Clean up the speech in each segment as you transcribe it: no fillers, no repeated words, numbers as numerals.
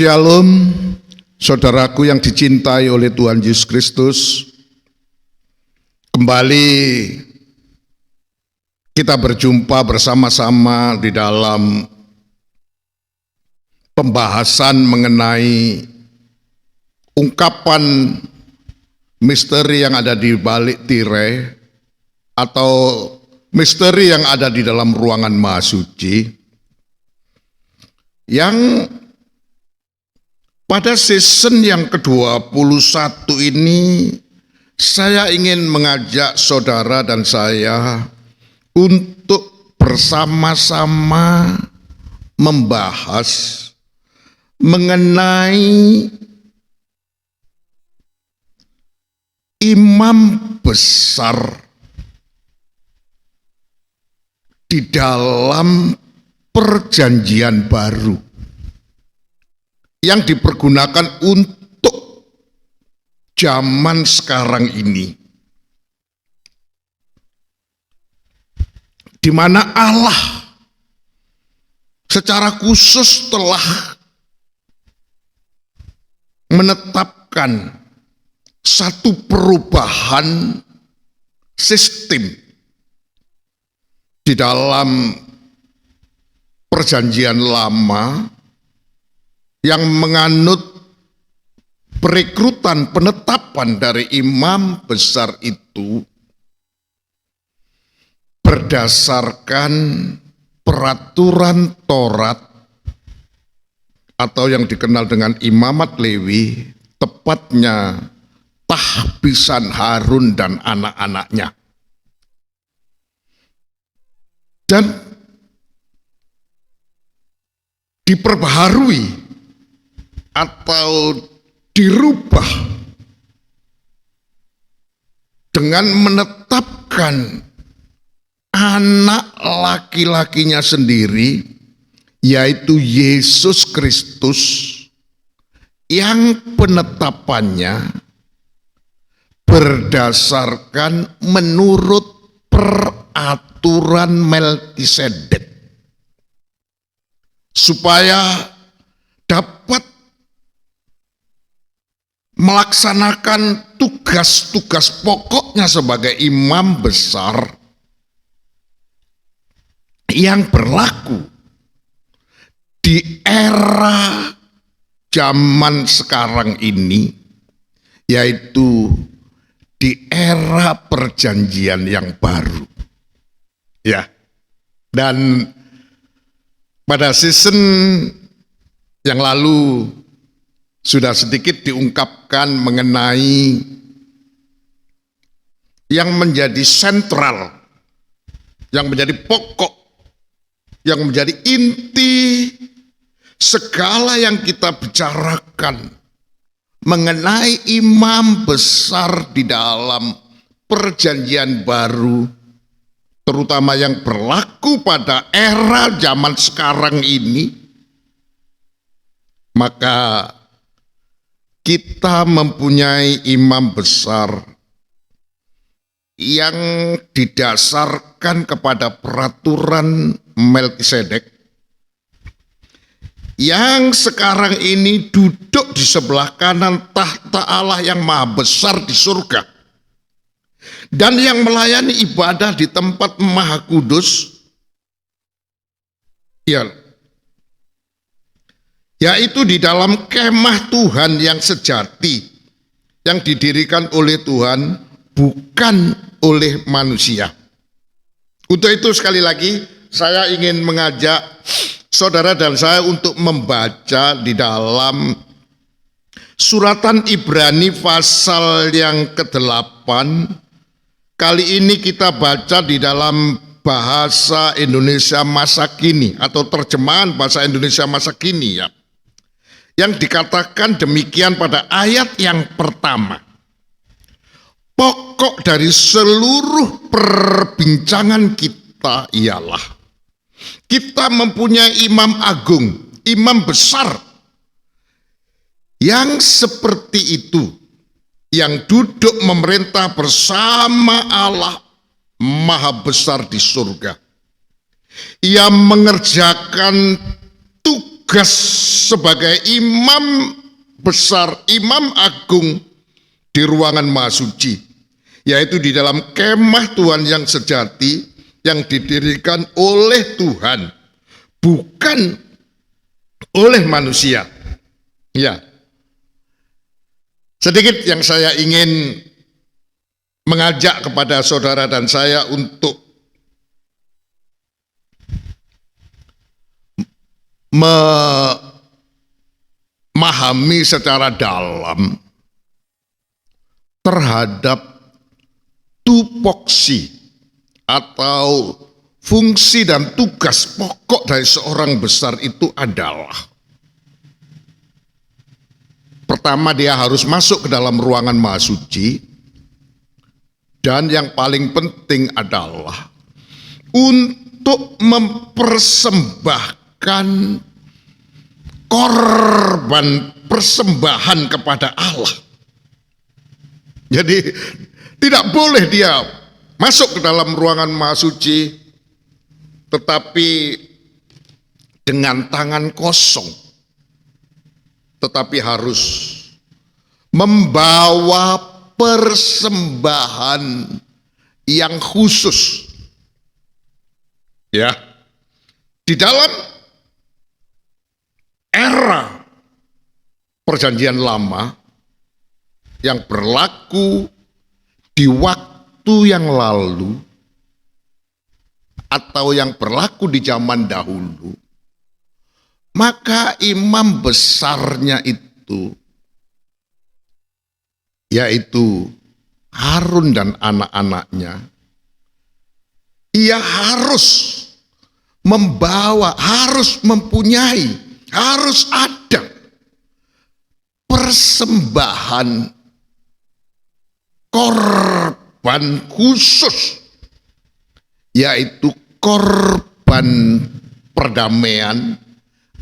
Shalom, saudaraku yang dicintai oleh Tuhan Yesus Kristus. Kembali kita berjumpa bersama-sama di dalam pembahasan mengenai ungkapan misteri yang ada di balik tirai atau misteri yang ada di dalam ruangan Maha Suci, yang pada season yang ke-21 ini saya ingin mengajak saudara dan saya untuk bersama-sama membahas mengenai imam besar di dalam Perjanjian Baru yang dipergunakan untuk zaman sekarang ini, di mana Allah secara khusus telah menetapkan satu perubahan sistem di dalam Perjanjian Lama yang menganut perekrutan penetapan dari imam besar itu berdasarkan peraturan Taurat atau yang dikenal dengan imamat Lewi, tepatnya tahbisan Harun dan anak-anaknya. Dan diperbaharui atau dirubah dengan menetapkan anak laki-lakinya sendiri, yaitu Yesus Kristus, yang penetapannya berdasarkan menurut peraturan Melkisedek, supaya dapat melaksanakan tugas-tugas pokoknya sebagai imam besar yang berlaku di era zaman sekarang ini, yaitu di era Perjanjian yang baru. Ya. Dan pada season yang lalu sudah sedikit diungkapkan mengenai yang menjadi sentral, yang menjadi pokok, yang menjadi inti segala yang kita bicarakan mengenai imam besar di dalam Perjanjian Baru, terutama yang berlaku pada era zaman sekarang ini. Maka kita mempunyai imam besar yang didasarkan kepada peraturan Melkisedek, yang sekarang ini duduk di sebelah kanan tahta Allah yang maha besar di surga, dan yang melayani ibadah di tempat maha kudus, yaitu di dalam kemah Tuhan yang sejati, yang didirikan oleh Tuhan, bukan oleh manusia. Untuk itu sekali lagi saya ingin mengajak saudara dan saya untuk membaca di dalam suratan Ibrani pasal yang ke-8. Kali ini kita baca di dalam bahasa Indonesia masa kini atau terjemahan bahasa Indonesia masa kini, ya. Yang dikatakan demikian pada ayat yang pertama. Pokok dari seluruh perbincangan kita ialah kita mempunyai imam agung, imam besar yang seperti itu, yang duduk memerintah bersama Allah maha besar di surga. Ia mengerjakan tugas tugas sebagai imam besar, imam agung di ruangan Maha Suci, yaitu di dalam kemah Tuhan yang sejati yang didirikan oleh Tuhan, bukan oleh manusia. Ya, sedikit yang saya ingin mengajak kepada saudara dan saya untuk memahami secara dalam terhadap tupoksi atau fungsi dan tugas pokok dari seorang besar itu adalah: pertama, dia harus masuk ke dalam ruangan Maha Suci, dan yang paling penting adalah untuk mempersembahkan korban persembahan kepada Allah. Jadi tidak boleh dia masuk ke dalam ruangan Maha Suci tetapi dengan tangan kosong, tetapi harus membawa persembahan yang khusus. Ya, di dalam era Perjanjian Lama yang berlaku di waktu yang lalu atau yang berlaku di zaman dahulu, maka imam besarnya itu, yaitu Harun dan anak-anaknya, ia harus membawa, harus mempunyai, harus ada persembahan korban khusus, yaitu korban perdamaian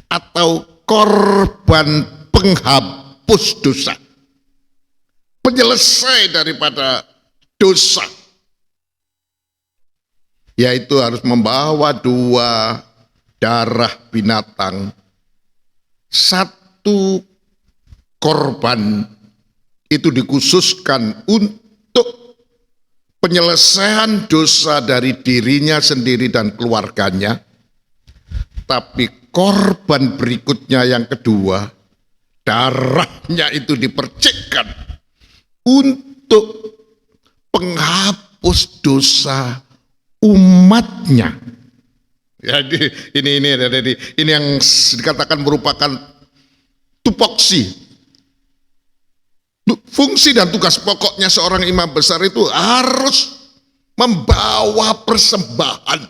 atau korban penghapus dosa, penyelesai daripada dosa, yaitu harus membawa 2 darah binatang, 1 korban itu dikhususkan untuk penyelesaian dosa dari dirinya sendiri dan keluarganya, tapi korban berikutnya yang kedua, darahnya itu dipercikkan untuk penghapus dosa umatnya. Jadi ini yang dikatakan merupakan tupoksi. Fungsi dan tugas pokoknya seorang imam besar itu harus membawa persembahan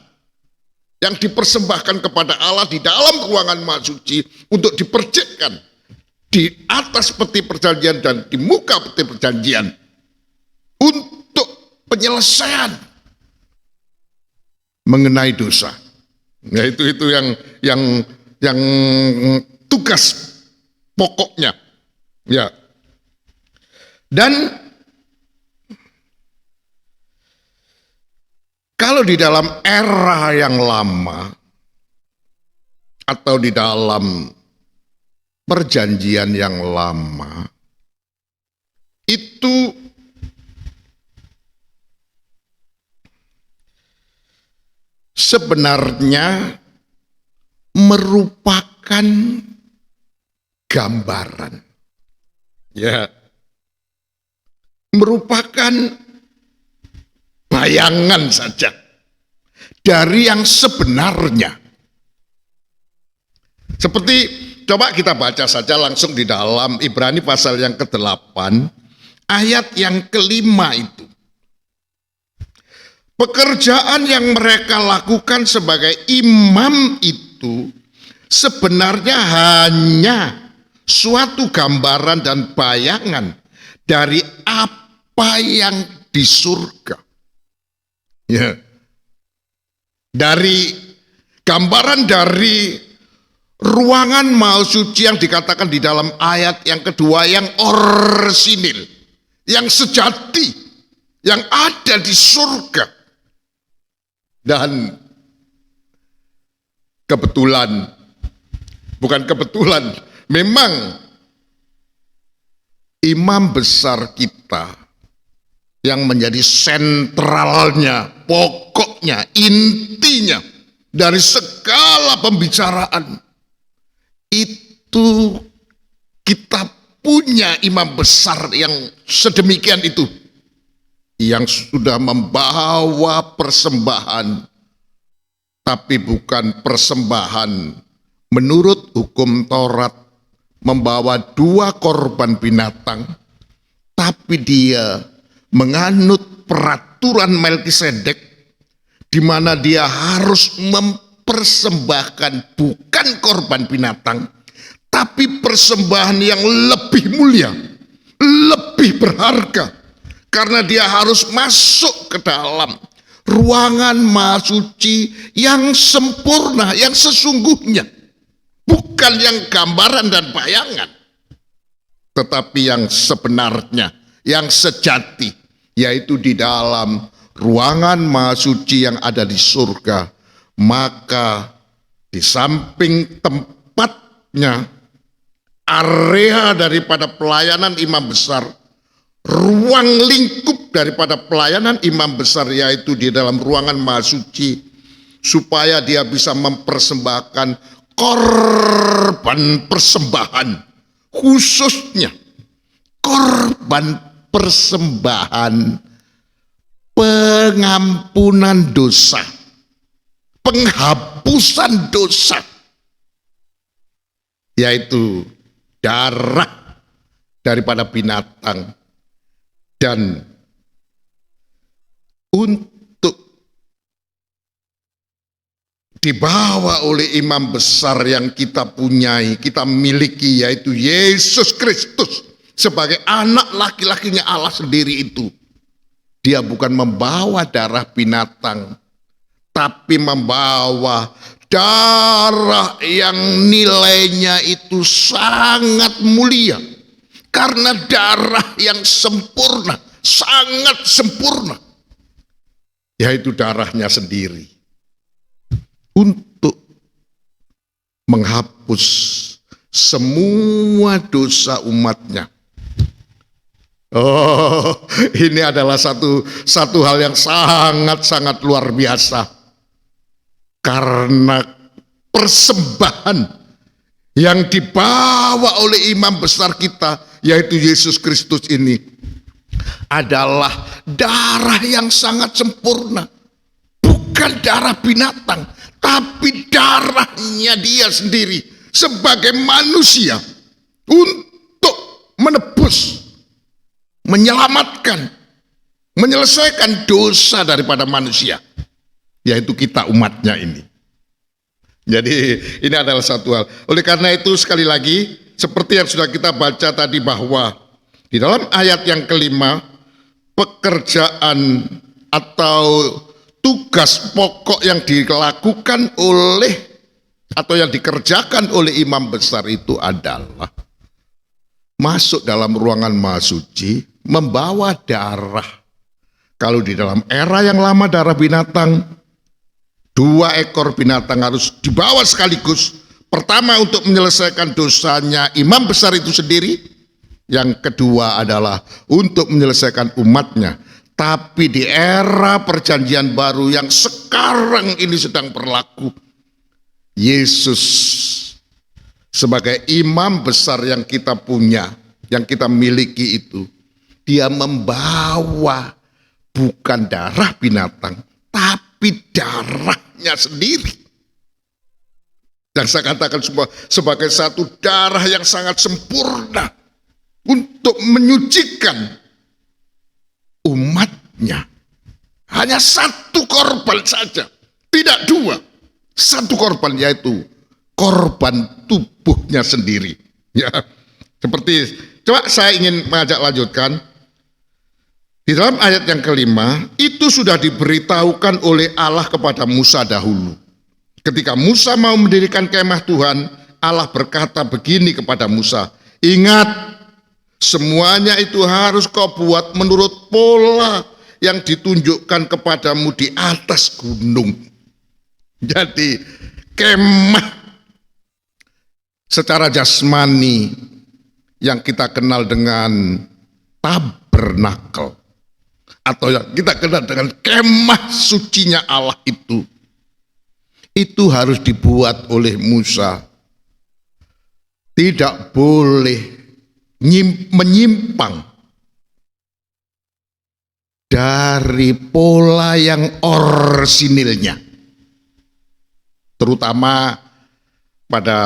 yang dipersembahkan kepada Allah di dalam ruangan Maha Suci untuk dipercikkan di atas peti perjanjian dan di muka peti perjanjian untuk penyelesaian mengenai dosa. Nah, itu yang tugas pokoknya. Ya. Dan kalau di dalam era yang lama atau di dalam perjanjian yang lama, itu sebenarnya merupakan gambaran, ya, merupakan bayangan saja dari yang sebenarnya. Seperti coba kita baca saja langsung di dalam Ibrani pasal yang ke-8 ayat yang ke-5 itu. Pekerjaan yang mereka lakukan sebagai imam itu sebenarnya hanya suatu gambaran dan bayangan dari apa yang di surga. Ya. Dari gambaran dari ruangan Maha Suci yang dikatakan di dalam ayat yang kedua, yang orsinil, yang sejati, yang ada di surga. Dan kebetulan Bukan kebetulan. Memang imam besar kita yang menjadi sentralnya, pokoknya, intinya dari segala pembicaraan itu, kita punya imam besar yang sedemikian itu, yang sudah membawa persembahan, tapi bukan persembahan menurut hukum Taurat, membawa 2 korban binatang, tapi dia menganut peraturan Melkisedek, di mana dia harus mempersembahkan bukan korban binatang, tapi persembahan yang lebih mulia, lebih berharga, karena dia harus masuk ke dalam ruangan Maha Suci yang sempurna, yang sesungguhnya, bukan yang gambaran dan bayangan, tetapi yang sebenarnya, yang sejati, yaitu di dalam ruangan Maha Suci yang ada di surga. Maka di samping tempatnya, area daripada pelayanan imam besar, ruang lingkup daripada pelayanan imam besar, yaitu di dalam ruangan Maha Suci, supaya dia bisa mempersembahkan korban persembahan, khususnya korban persembahan pengampunan dosa, penghapusan dosa, yaitu darah daripada binatang. Dan untuk dibawa oleh imam besar yang kita punyai, kita miliki, yaitu Yesus Kristus sebagai anak laki-lakinya Allah sendiri itu, dia bukan membawa darah binatang, tapi membawa darah yang nilainya itu sangat mulia, karena darah yang sempurna, sangat sempurna, yaitu darahnya sendiri, untuk menghapus semua dosa umatnya. Oh, ini adalah satu hal yang sangat-sangat luar biasa, karena persembahan yang dibawa oleh imam besar kita, yaitu Yesus Kristus ini, adalah darah yang sangat sempurna, bukan darah binatang, tapi darahnya dia sendiri sebagai manusia untuk menebus, menyelamatkan, menyelesaikan dosa daripada manusia, yaitu kita umatnya ini. Jadi ini adalah satu hal. Oleh karena itu, sekali lagi, seperti yang sudah kita baca tadi, bahwa di dalam ayat yang kelima, pekerjaan atau tugas pokok yang dilakukan oleh atau yang dikerjakan oleh imam besar itu adalah masuk dalam ruangan Maha Suci, membawa darah. Kalau di dalam era yang lama darah binatang, 2 ekor binatang harus dibawa sekaligus. Pertama untuk menyelesaikan dosanya imam besar itu sendiri, yang kedua adalah untuk menyelesaikan umatnya. Tapi di era perjanjian baru yang sekarang ini sedang berlaku, Yesus sebagai imam besar yang kita punya, yang kita miliki itu, dia membawa bukan darah binatang, tapi darahnya sendiri. Dan saya katakan sebagai satu darah yang sangat sempurna untuk menyucikan umatnya. Hanya 1 korban saja, tidak 2. 1 korban, yaitu korban tubuhnya sendiri. Ya, seperti, coba saya ingin mengajak lanjutkan. Di dalam ayat yang kelima, itu sudah diberitahukan oleh Allah kepada Musa dahulu. Ketika Musa mau mendirikan kemah Tuhan, Allah berkata begini kepada Musa, ingat, semuanya itu harus kau buat menurut pola yang ditunjukkan kepadamu di atas gunung. Jadi kemah secara jasmani yang kita kenal dengan tabernakel, atau yang kita kenal dengan kemah sucinya Allah itu harus dibuat oleh Musa. Tidak boleh menyimpang dari pola yang orsinilnya. Terutama pada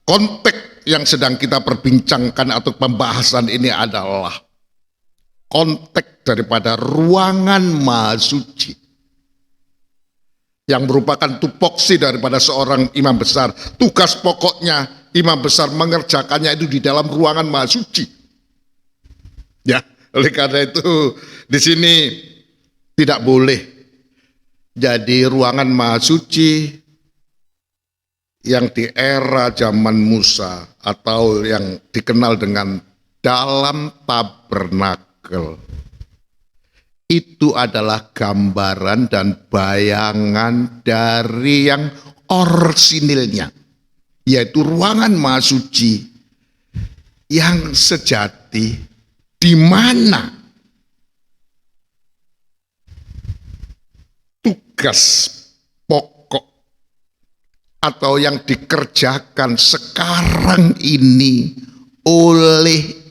konteks yang sedang kita perbincangkan atau pembahasan ini adalah konteks daripada ruangan maha suci, yang merupakan tupoksi daripada seorang imam besar. Tugas pokoknya imam besar mengerjakannya itu di dalam ruangan maha suci. Ya, oleh karena itu di sini tidak boleh jadi ruangan maha suci yang di era zaman Musa atau yang dikenal dengan dalam tabernakel. Itu adalah gambaran dan bayangan dari yang orsinilnya, yaitu ruangan maha suci yang sejati, di mana tugas pokok atau yang dikerjakan sekarang ini oleh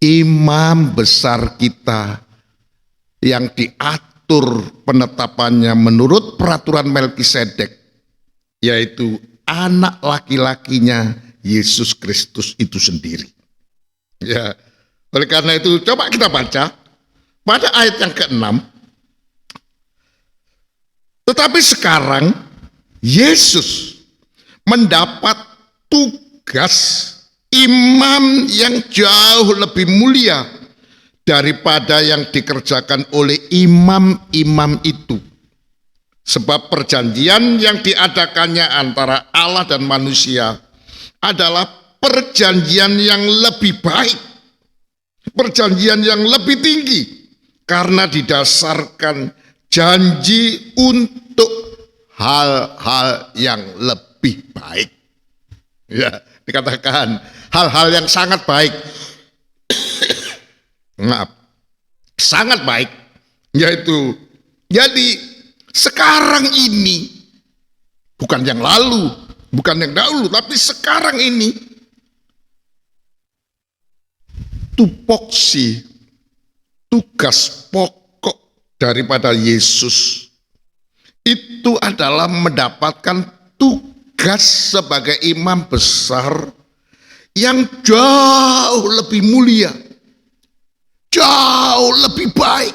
imam besar kita yang diatur penetapannya menurut peraturan Melkisedek, yaitu anak laki-lakinya Yesus Kristus itu sendiri. Ya, oleh karena itu coba kita baca pada ayat yang ke-6. Tetapi sekarang Yesus mendapat tugas imam yang jauh lebih mulia daripada yang dikerjakan oleh imam-imam itu. Sebab perjanjian yang diadakannya antara Allah dan manusia adalah perjanjian yang lebih baik, perjanjian yang lebih tinggi, karena didasarkan janji untuk hal-hal yang lebih baik. Ya, dikatakan hal-hal yang sangat baik. Maaf, sangat baik, yaitu jadi sekarang ini, bukan yang lalu, bukan yang dahulu, tapi sekarang ini tupoksi, tugas pokok daripada Yesus itu adalah mendapatkan tugas sebagai imam besar yang jauh lebih mulia, jauh lebih baik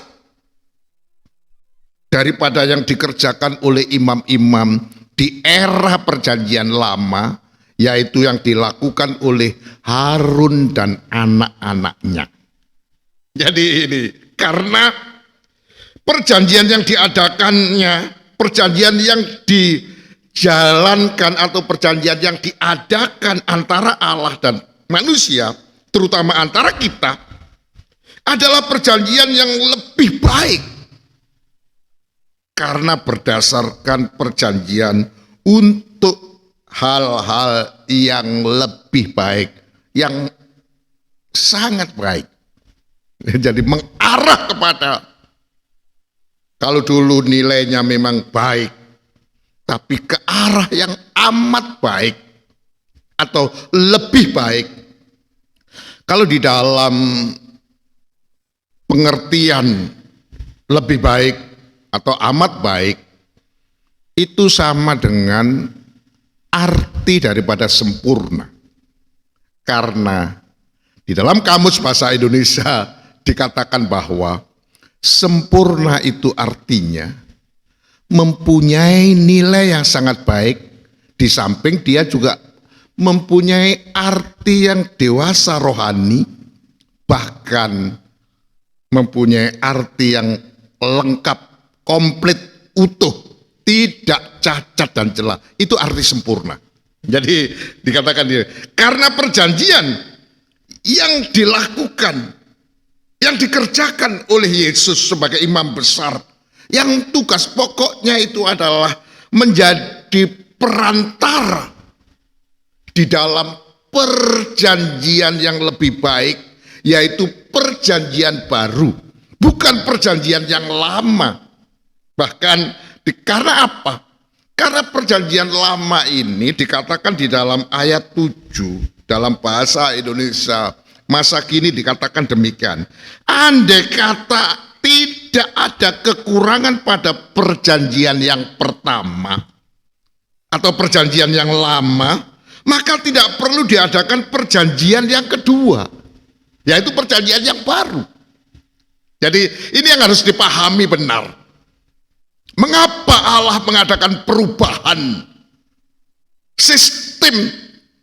daripada yang dikerjakan oleh imam-imam di era perjanjian lama, yaitu yang dilakukan oleh Harun dan anak-anaknya. Jadi ini karena perjanjian yang diadakannya, perjanjian yang dijalankan atau perjanjian yang diadakan antara Allah dan manusia, terutama antara kita, adalah perjanjian yang lebih baik karena berdasarkan perjanjian untuk hal-hal yang lebih baik, yang sangat baik. Jadi mengarah kepada, kalau dulu nilainya memang baik, tapi ke arah yang amat baik atau lebih baik. Kalau di dalam pengertian lebih baik atau amat baik, itu sama dengan arti daripada sempurna. Karena di dalam kamus bahasa Indonesia dikatakan bahwa sempurna itu artinya mempunyai nilai yang sangat baik, di samping dia juga mempunyai arti yang dewasa rohani, bahkan mempunyai arti yang lengkap, komplit, utuh, tidak cacat dan celah. Itu arti sempurna. Jadi dikatakan dia, karena perjanjian yang dilakukan, yang dikerjakan oleh Yesus sebagai imam besar, yang tugas pokoknya itu adalah menjadi perantara di dalam perjanjian yang lebih baik, yaitu perjanjian baru, bukan perjanjian yang lama. Bahkan karena apa? Karena perjanjian lama ini dikatakan di dalam ayat 7 dalam bahasa Indonesia masa kini dikatakan demikian. Andai kata tidak ada kekurangan pada perjanjian yang pertama atau perjanjian yang lama, maka tidak perlu diadakan perjanjian yang kedua, yaitu perjanjian yang baru. Jadi ini yang harus dipahami benar. Mengapa Allah mengadakan perubahan sistem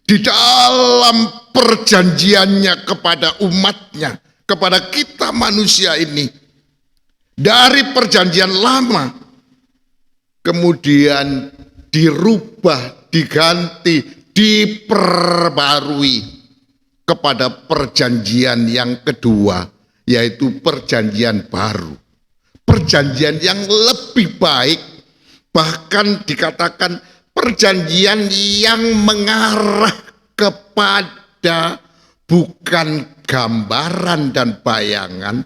di dalam perjanjiannya kepada umatnya, kepada kita manusia ini. Dari perjanjian lama, kemudian dirubah, diganti, diperbarui kepada perjanjian yang kedua, yaitu perjanjian baru. Perjanjian yang lebih baik, bahkan dikatakan perjanjian yang mengarah kepada bukan gambaran dan bayangan,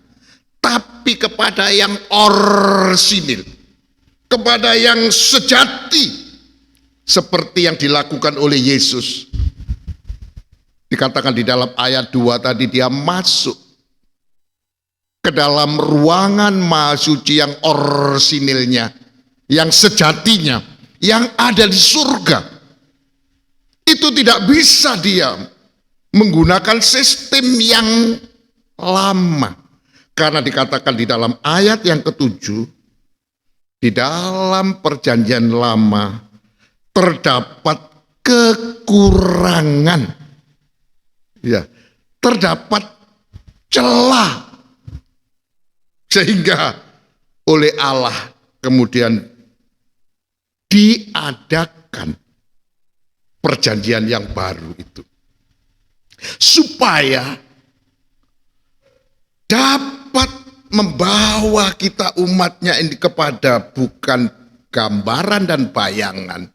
tapi kepada yang orsinil, kepada yang sejati, seperti yang dilakukan oleh Yesus. Dikatakan di dalam ayat 2 tadi, dia masuk ke dalam ruangan maha suci yang orsinilnya, yang sejatinya, yang ada di surga. Itu tidak bisa dia menggunakan sistem yang lama. Karena dikatakan di dalam ayat yang ke-7, di dalam perjanjian lama terdapat kekurangan. Ya, terdapat celah. Sehingga oleh Allah kemudian diadakan perjanjian yang baru itu. Supaya dapat membawa kita umatnya ini kepada bukan gambaran dan bayangan,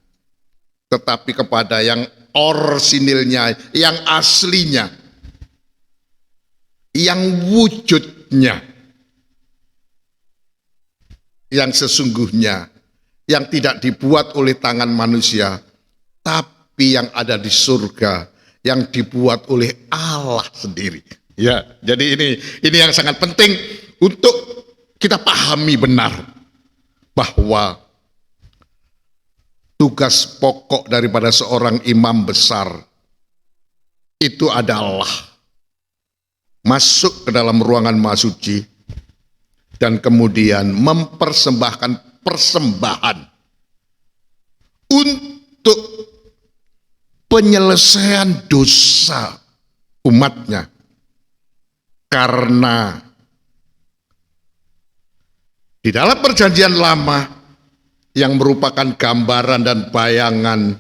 tetapi kepada yang orsinilnya, yang aslinya, yang wujudnya, yang sesungguhnya, yang tidak dibuat oleh tangan manusia, tapi yang ada di surga, yang dibuat oleh Allah sendiri. Ya, jadi ini yang sangat penting untuk kita pahami benar bahwa tugas pokok daripada seorang imam besar itu adalah masuk ke dalam ruangan maha suci dan kemudian mempersembahkan persembahan untuk penyelesaian dosa umatnya. Karena di dalam perjanjian lama yang merupakan gambaran dan bayangan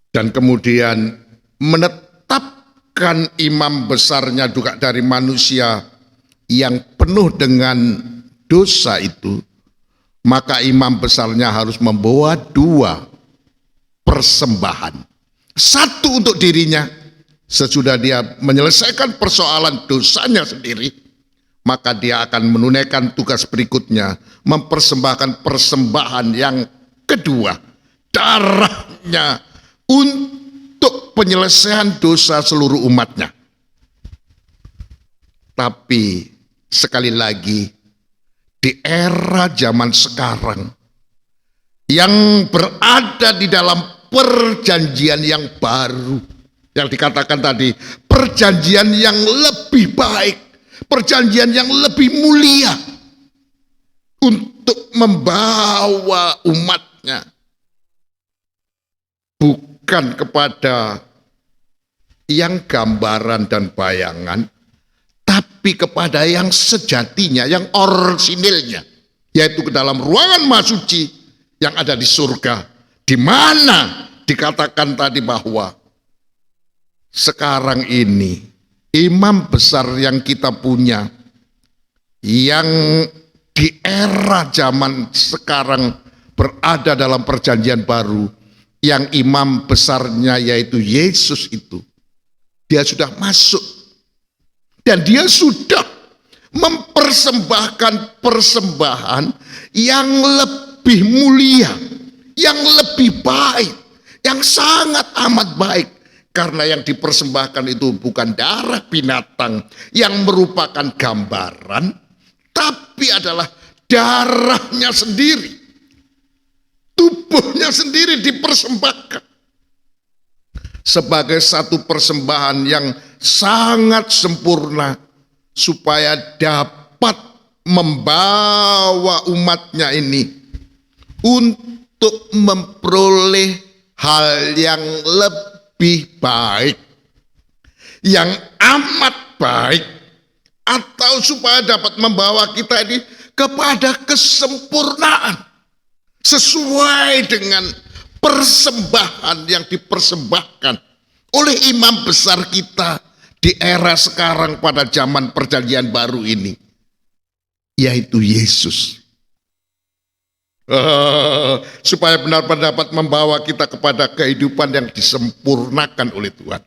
dan kemudian menetapkan imam besarnya juga dari manusia yang penuh dengan dosa itu, maka imam besarnya harus membawa 2 persembahan. Satu untuk dirinya, sesudah dia menyelesaikan persoalan dosanya sendiri, maka dia akan menunaikan tugas berikutnya, mempersembahkan persembahan yang kedua, darahnya untuk penyelesaian dosa seluruh umatnya. Tapi sekali lagi, di era zaman sekarang yang berada di dalam perjanjian yang baru, yang dikatakan tadi, perjanjian yang lebih baik, perjanjian yang lebih mulia untuk membawa umatnya bukan kepada yang gambaran dan bayangan, tapi kepada yang sejatinya, yang orsinilnya, yaitu ke dalam ruangan maha suci yang ada di surga, di mana dikatakan tadi bahwa sekarang ini imam besar yang kita punya, yang di era zaman sekarang berada dalam perjanjian baru, yang imam besarnya yaitu Yesus itu, dia sudah masuk dan dia sudah mempersembahkan persembahan yang lebih mulia, yang lebih baik, yang sangat amat baik. Karena yang dipersembahkan itu bukan darah binatang yang merupakan gambaran, tapi adalah darahnya sendiri, tubuhnya sendiri dipersembahkan sebagai satu persembahan yang sangat sempurna supaya dapat membawa umatnya ini untuk memperoleh hal yang lebih baik, yang amat baik, atau supaya dapat membawa kita ini kepada kesempurnaan sesuai dengan persembahan yang dipersembahkan oleh imam besar kita di era sekarang pada zaman perjanjian baru ini, yaitu Yesus. Supaya benar-benar dapat membawa kita kepada kehidupan yang disempurnakan oleh Tuhan.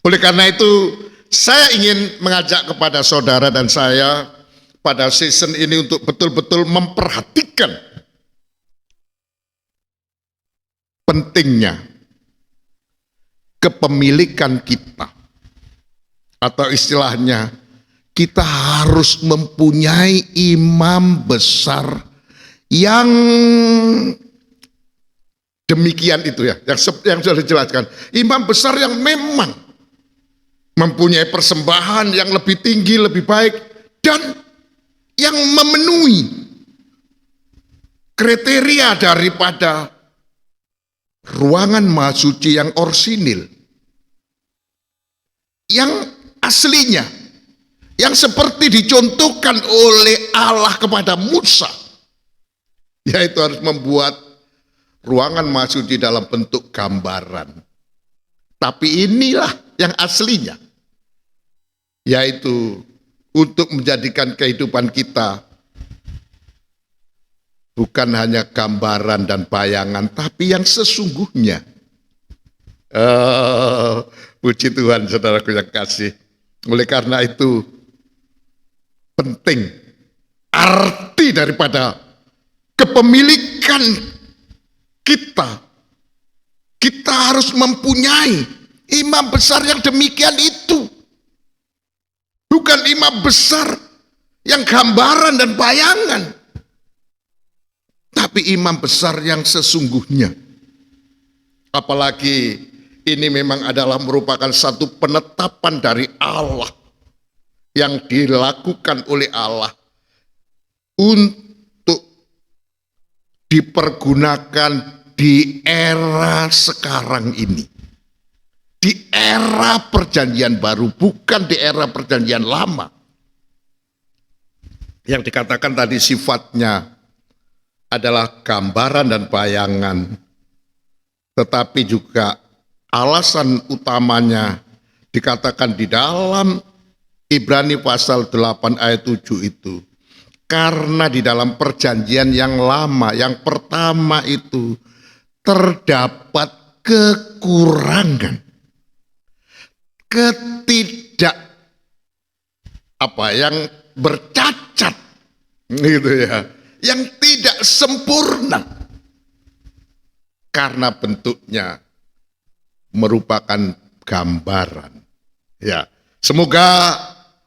Oleh karena itu, saya ingin mengajak kepada saudara dan saya pada season ini untuk betul-betul memperhatikan pentingnya kepemilikan kita, atau istilahnya kita harus mempunyai imam besar yang demikian itu ya, yang sudah dijelaskan. Imam besar yang memang mempunyai persembahan yang lebih tinggi, lebih baik, dan yang memenuhi kriteria daripada ruangan maha suci yang orsinil, yang aslinya, yang seperti dicontohkan oleh Allah kepada Musa, yaitu harus membuat ruangan maha suci dalam bentuk gambaran. Tapi inilah yang aslinya, yaitu untuk menjadikan kehidupan kita bukan hanya gambaran dan bayangan, tapi yang sesungguhnya. Puji Tuhan, saudaraku yang kasih. Oleh karena itu penting arti daripada kepemilikan kita. Kita harus mempunyai imam besar yang demikian itu. Bukan imam besar yang gambaran dan bayangan, tapi imam besar yang sesungguhnya. Apalagi ini memang adalah merupakan satu penetapan dari Allah yang dilakukan oleh Allah untuk dipergunakan di era sekarang ini, di era perjanjian baru, bukan di era perjanjian lama. Yang dikatakan tadi sifatnya adalah gambaran dan bayangan, tetapi juga alasan utamanya dikatakan di dalam Ibrani pasal 8 ayat 7 itu, karena di dalam perjanjian yang lama, yang pertama itu terdapat kekurangan, yang bercacat, gitu ya, yang tidak sempurna, karena bentuknya merupakan gambaran. Ya, semoga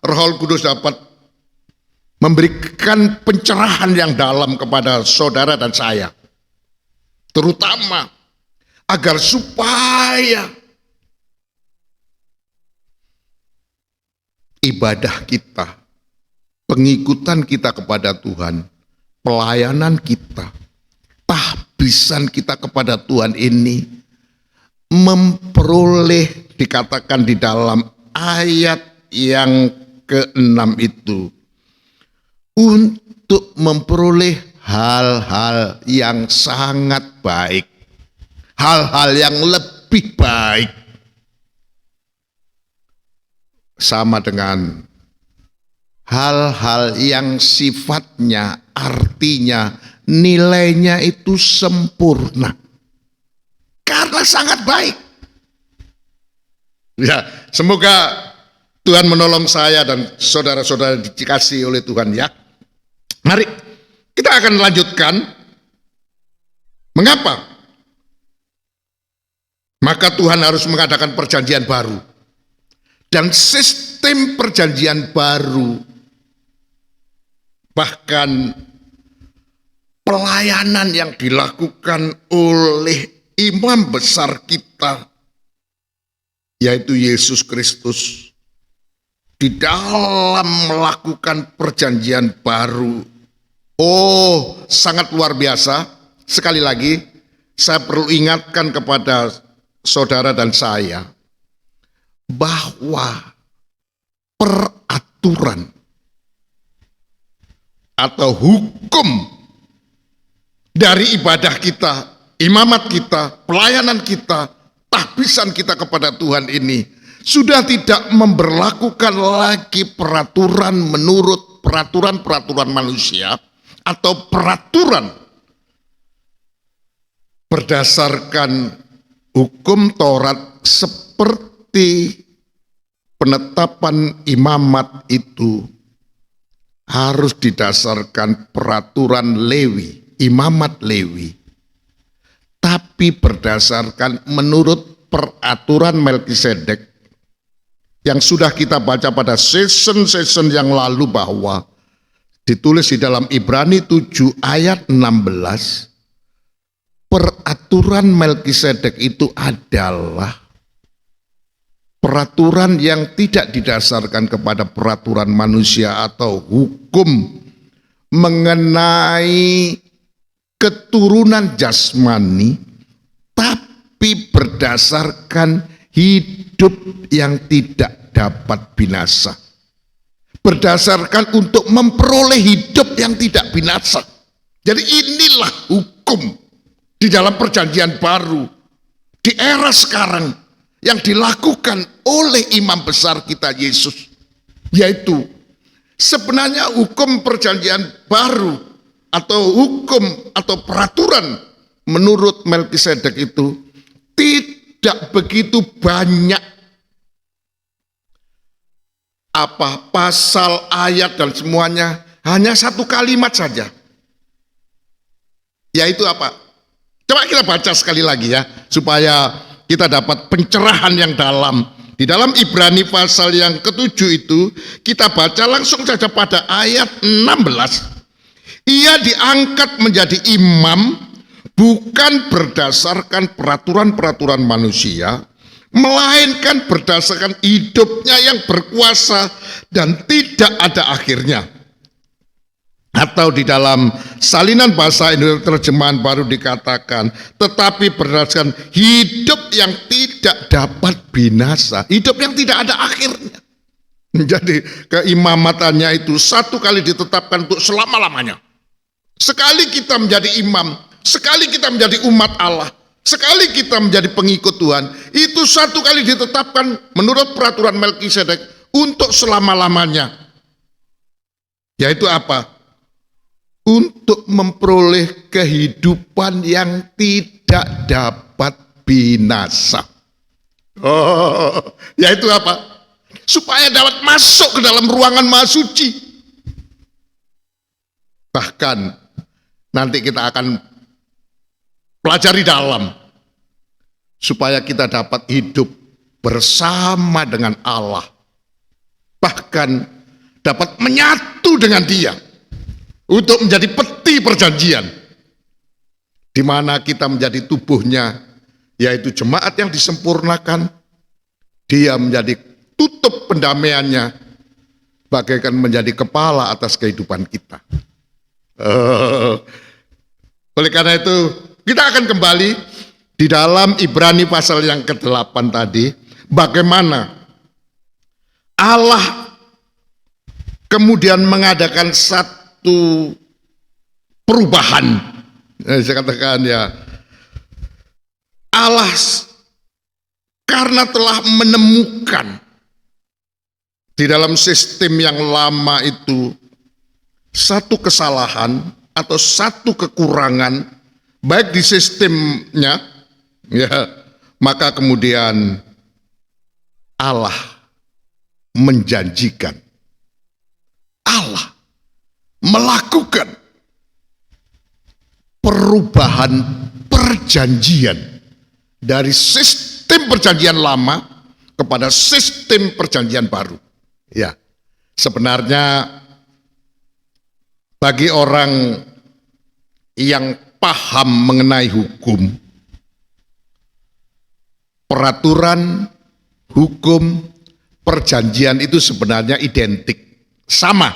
Roh Kudus dapat memberikan pencerahan yang dalam kepada saudara dan saya, terutama agar supaya ibadah kita, pengikutan kita kepada Tuhan, pelayanan kita, tahbisan kita kepada Tuhan ini memperoleh, dikatakan di dalam ayat yang ke-6 itu, untuk memperoleh hal-hal yang sangat baik, hal-hal yang lebih baik, sama dengan hal-hal yang sifatnya, artinya, nilainya itu sempurna. sangat baik. Ya, semoga Tuhan menolong saya dan saudara-saudara dikasih oleh Tuhan ya. Mari kita akan lanjutkan. Mengapa? Maka Tuhan harus mengadakan perjanjian baru. Dan sistem perjanjian baru, bahkan pelayanan yang dilakukan oleh imam besar kita, yaitu Yesus Kristus, di dalam melakukan perjanjian baru, sangat luar biasa. Sekali lagi, saya perlu ingatkan kepada saudara dan saya, bahwa peraturan atau hukum dari ibadah kita, imamat kita, pelayanan kita, tahbisan kita kepada Tuhan ini sudah tidak memberlakukan lagi peraturan menurut peraturan-peraturan manusia atau peraturan berdasarkan hukum Taurat, seperti penetapan imamat itu harus didasarkan peraturan Lewi, imamat Lewi, tapi berdasarkan menurut peraturan Melkisedek yang sudah kita baca pada season-season yang lalu, bahwa ditulis di dalam Ibrani 7 ayat 16, peraturan Melkisedek itu adalah peraturan yang tidak didasarkan kepada peraturan manusia atau hukum mengenai keturunan jasmani, tapi berdasarkan hidup yang tidak dapat binasa. Berdasarkan untuk memperoleh hidup yang tidak binasa. Jadi inilah hukum di dalam perjanjian baru di era sekarang yang dilakukan oleh imam besar kita Yesus, yaitu sebenarnya hukum perjanjian baru atau hukum atau peraturan menurut Melkisedek itu tidak begitu banyak pasal, ayat dan semuanya, hanya satu kalimat saja, yaitu apa? Coba kita baca sekali lagi ya, supaya kita dapat pencerahan yang dalam. Di dalam Ibrani pasal yang ke-7 itu, kita baca langsung saja pada ayat 16. Ia diangkat menjadi imam bukan berdasarkan peraturan-peraturan manusia, melainkan berdasarkan hidupnya yang berkuasa dan tidak ada akhirnya. Atau di dalam salinan bahasa Indonesia terjemahan baru dikatakan, tetapi berdasarkan hidup yang tidak dapat binasa, hidup yang tidak ada akhirnya. Jadi keimamatannya itu satu kali ditetapkan untuk selama-lamanya. Sekali kita menjadi imam, sekali kita menjadi umat Allah, sekali kita menjadi pengikut Tuhan, itu satu kali ditetapkan menurut peraturan Melkisedek untuk selama-lamanya. Yaitu apa? Untuk memperoleh kehidupan yang tidak dapat binasa. Yaitu apa? Supaya dapat masuk ke dalam ruangan maha suci. Bahkan nanti kita akan pelajari dalam, supaya kita dapat hidup bersama dengan Allah. Bahkan dapat menyatu dengan Dia. Untuk menjadi peti perjanjian, di mana kita menjadi tubuhnya, yaitu jemaat yang disempurnakan. Dia menjadi tutup pendamaiannya, bagaikan menjadi kepala atas kehidupan kita. Oleh karena itu, kita akan kembali di dalam Ibrani pasal yang ke-8 tadi, bagaimana Allah kemudian mengadakan satu perubahan. Saya katakan ya, Allah karena telah menemukan di dalam sistem yang lama itu satu kesalahan atau satu kekurangan, baik di sistemnya ya Maka kemudian Allah menjanjikan, Allah melakukan perubahan perjanjian dari sistem perjanjian lama kepada sistem perjanjian baru. Ya, sebenarnya bagi orang yang paham mengenai hukum, peraturan, hukum, perjanjian itu sebenarnya identik, sama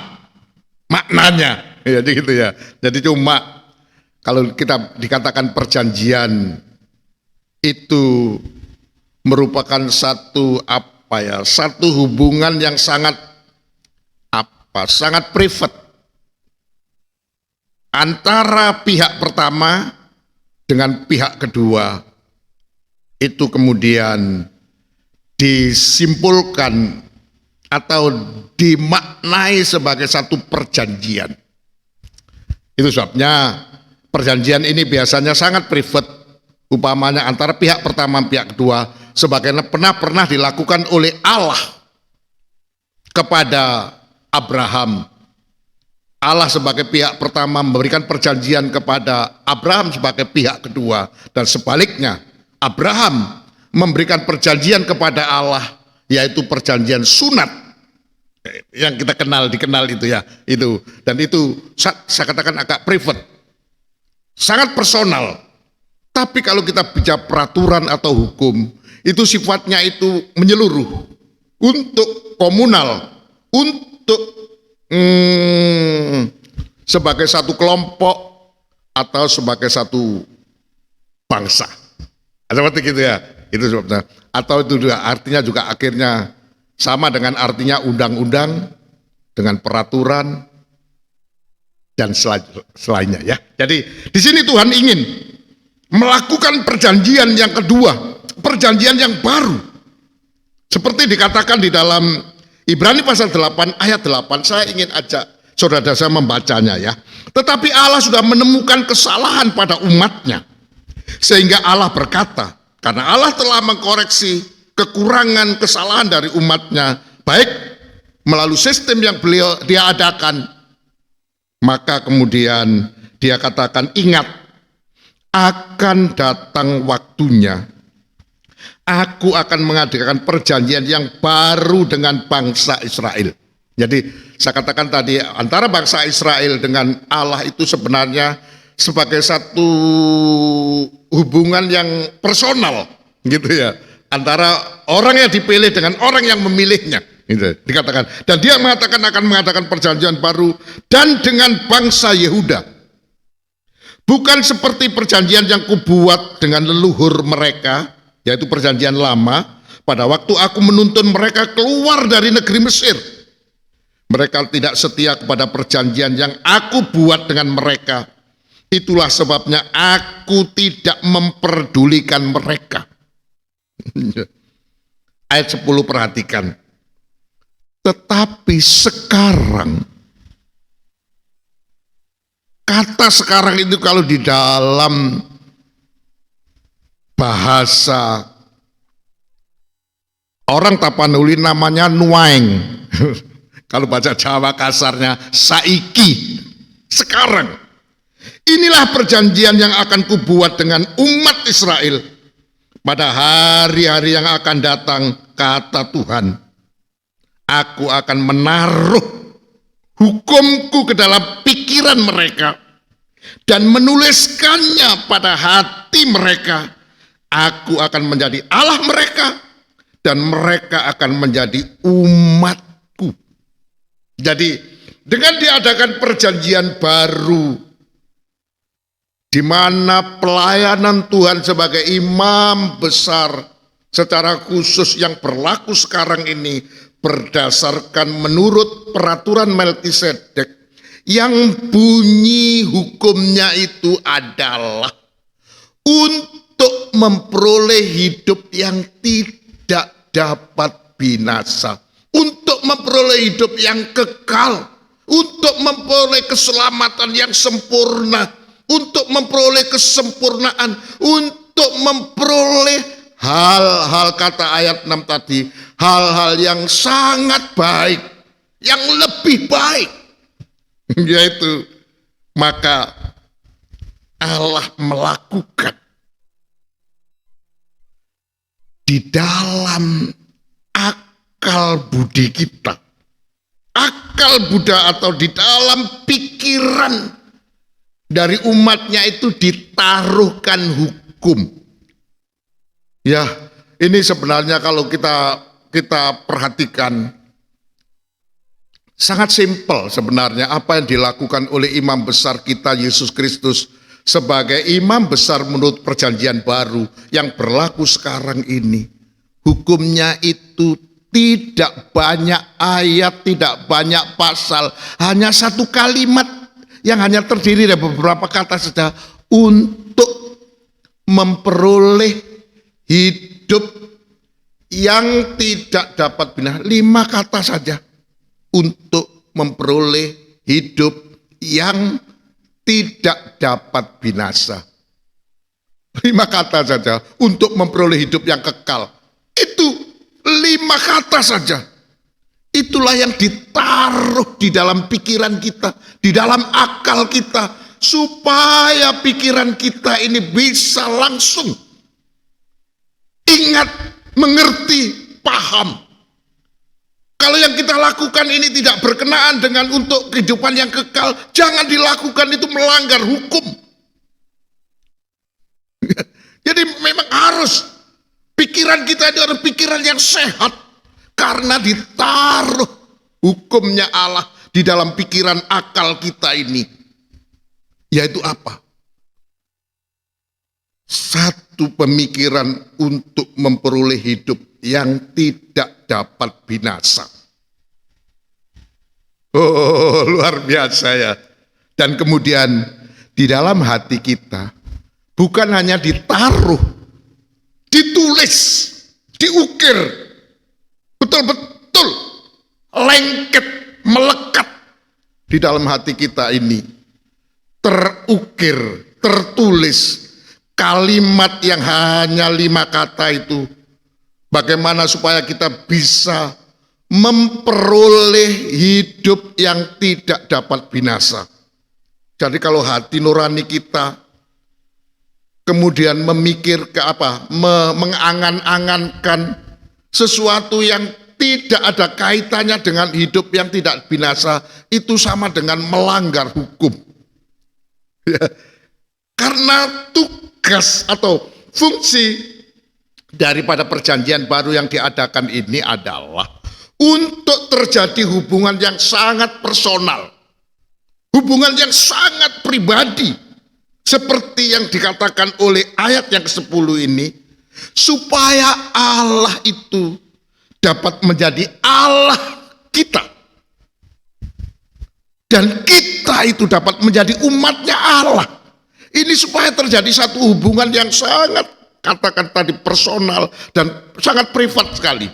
maknanya. Jadi gitu ya. Jadi cuma kalau kita dikatakan perjanjian itu merupakan satu satu hubungan yang sangat sangat privat antara pihak pertama dengan pihak kedua, itu kemudian disimpulkan atau dimaknai sebagai satu perjanjian. Itu sebabnya perjanjian ini biasanya sangat privat, umpamanya antara pihak pertama dan pihak kedua, sebagaimana pernah dilakukan oleh Allah kepada Abraham. Allah sebagai pihak pertama memberikan perjanjian kepada Abraham sebagai pihak kedua, dan sebaliknya Abraham memberikan perjanjian kepada Allah, yaitu perjanjian sunat yang kita dikenal itu ya, itu. Dan itu saya katakan agak privat, sangat personal. Tapi kalau kita bicara peraturan atau hukum, itu sifatnya itu menyeluruh, untuk komunal, untuk sebagai satu kelompok atau sebagai satu bangsa. Seperti gitu ya. Itu sebabnya. Atau itu juga artinya juga akhirnya sama dengan artinya undang-undang dengan peraturan dan selainnya ya. Jadi di sini Tuhan ingin melakukan perjanjian yang kedua, perjanjian yang baru. Seperti dikatakan di dalam Ibrani pasal 8 ayat 8, saya ingin ajak saudara saya membacanya ya. Tetapi Allah sudah menemukan kesalahan pada umatnya, sehingga Allah berkata, karena Allah telah mengkoreksi kekurangan kesalahan dari umatnya, baik melalui sistem yang dia adakan, maka kemudian dia katakan, ingat, akan datang waktunya, aku akan mengadakan perjanjian yang baru dengan bangsa Israel. Jadi saya katakan tadi, antara bangsa Israel dengan Allah itu sebenarnya sebagai satu hubungan yang personal, gitu ya, antara orang yang dipilih dengan orang yang memilihnya, gitu dikatakan. Dan dia mengatakan akan mengadakan perjanjian baru dan dengan bangsa Yehuda, bukan seperti perjanjian yang kubuat dengan leluhur mereka, yaitu perjanjian lama, pada waktu aku menuntun mereka keluar dari negeri Mesir. Mereka tidak setia kepada perjanjian yang aku buat dengan mereka. Itulah sebabnya aku tidak memperdulikan mereka. Ayat 10 perhatikan. Tetapi sekarang, kata sekarang itu kalau di dalam bahasa orang Tapanuli namanya nuaing. Kalau baca Jawa kasarnya saiki, sekarang. Inilah perjanjian yang akan kubuat dengan umat Israel pada hari-hari yang akan datang, kata Tuhan. Aku akan menaruh hukumku ke dalam pikiran mereka dan menuliskannya pada hati mereka. Aku akan menjadi Allah mereka dan mereka akan menjadi umatku. Jadi dengan diadakan perjanjian baru, di mana pelayanan Tuhan sebagai imam besar secara khusus yang berlaku sekarang ini berdasarkan menurut peraturan Melkisedek, yang bunyi hukumnya itu adalah untuk memperoleh hidup yang tidak dapat binasa, untuk memperoleh hidup yang kekal, untuk memperoleh keselamatan yang sempurna, untuk memperoleh kesempurnaan, untuk memperoleh hal-hal kata ayat 6 tadi, hal-hal yang sangat baik, yang lebih baik, yaitu maka Allah melakukan di dalam akal budi kita, akal Buddha atau di dalam pikiran dari umatnya itu ditaruhkan hukum. Ya, ini sebenarnya kalau kita perhatikan sangat simpel sebenarnya apa yang dilakukan oleh imam besar kita Yesus Kristus sebagai imam besar menurut perjanjian baru yang berlaku sekarang ini. Hukumnya itu tidak banyak ayat, tidak banyak pasal, hanya satu kalimat yang hanya terdiri dari beberapa kata saja untuk memperoleh hidup yang tidak dapat binasa. 5 kata saja untuk memperoleh hidup yang tidak dapat binasa. 5 kata saja untuk memperoleh hidup yang kekal. Itu 5 kata saja. Itulah yang ditaruh di dalam pikiran kita, di dalam akal kita, supaya pikiran kita ini bisa langsung ingat, mengerti, paham. Kalau yang kita lakukan ini tidak berkenaan dengan untuk kehidupan yang kekal, jangan dilakukan, itu melanggar hukum. Jadi memang harus pikiran kita itu adalah pikiran yang sehat, karena ditaruh hukumnya Allah di dalam pikiran akal kita ini. Yaitu apa? Satu pemikiran untuk memperoleh hidup yang tidak dapat binasa. Oh, luar biasa ya. Dan kemudian di dalam hati kita bukan hanya ditaruh, ditulis, diukir, betul-betul lengket, melekat di dalam hati kita ini. Terukir, tertulis kalimat yang hanya 5 kata itu. Bagaimana supaya kita bisa memperoleh hidup yang tidak dapat binasa. Jadi kalau hati nurani kita kemudian memikir ke mengangan-angankan sesuatu yang tidak ada kaitannya dengan hidup yang tidak binasa, itu sama dengan melanggar hukum. Ya. Karena tugas atau fungsi daripada perjanjian baru yang diadakan ini adalah untuk terjadi hubungan yang sangat personal, hubungan yang sangat pribadi, seperti yang dikatakan oleh ayat yang ke-10 ini, supaya Allah itu dapat menjadi Allah kita, dan kita itu dapat menjadi umatnya Allah. Ini supaya terjadi satu hubungan yang sangat, katakan tadi, personal dan sangat privat sekali.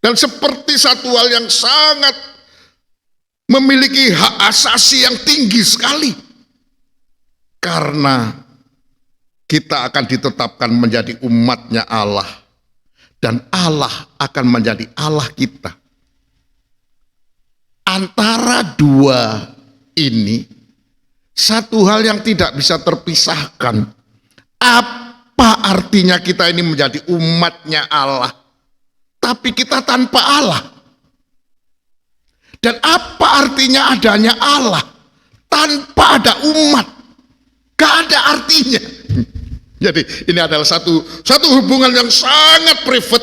Dan seperti satu hal yang sangat memiliki hak asasi yang tinggi sekali. Karena kita akan ditetapkan menjadi umatnya Allah. Dan Allah akan menjadi Allah kita. Antara dua ini, satu hal yang tidak bisa terpisahkan. Apa artinya kita ini menjadi umatnya Allah, tapi kita tanpa Allah? Dan apa artinya adanya Allah tanpa ada umat? Gak ada artinya. Jadi ini adalah satu hubungan yang sangat privat,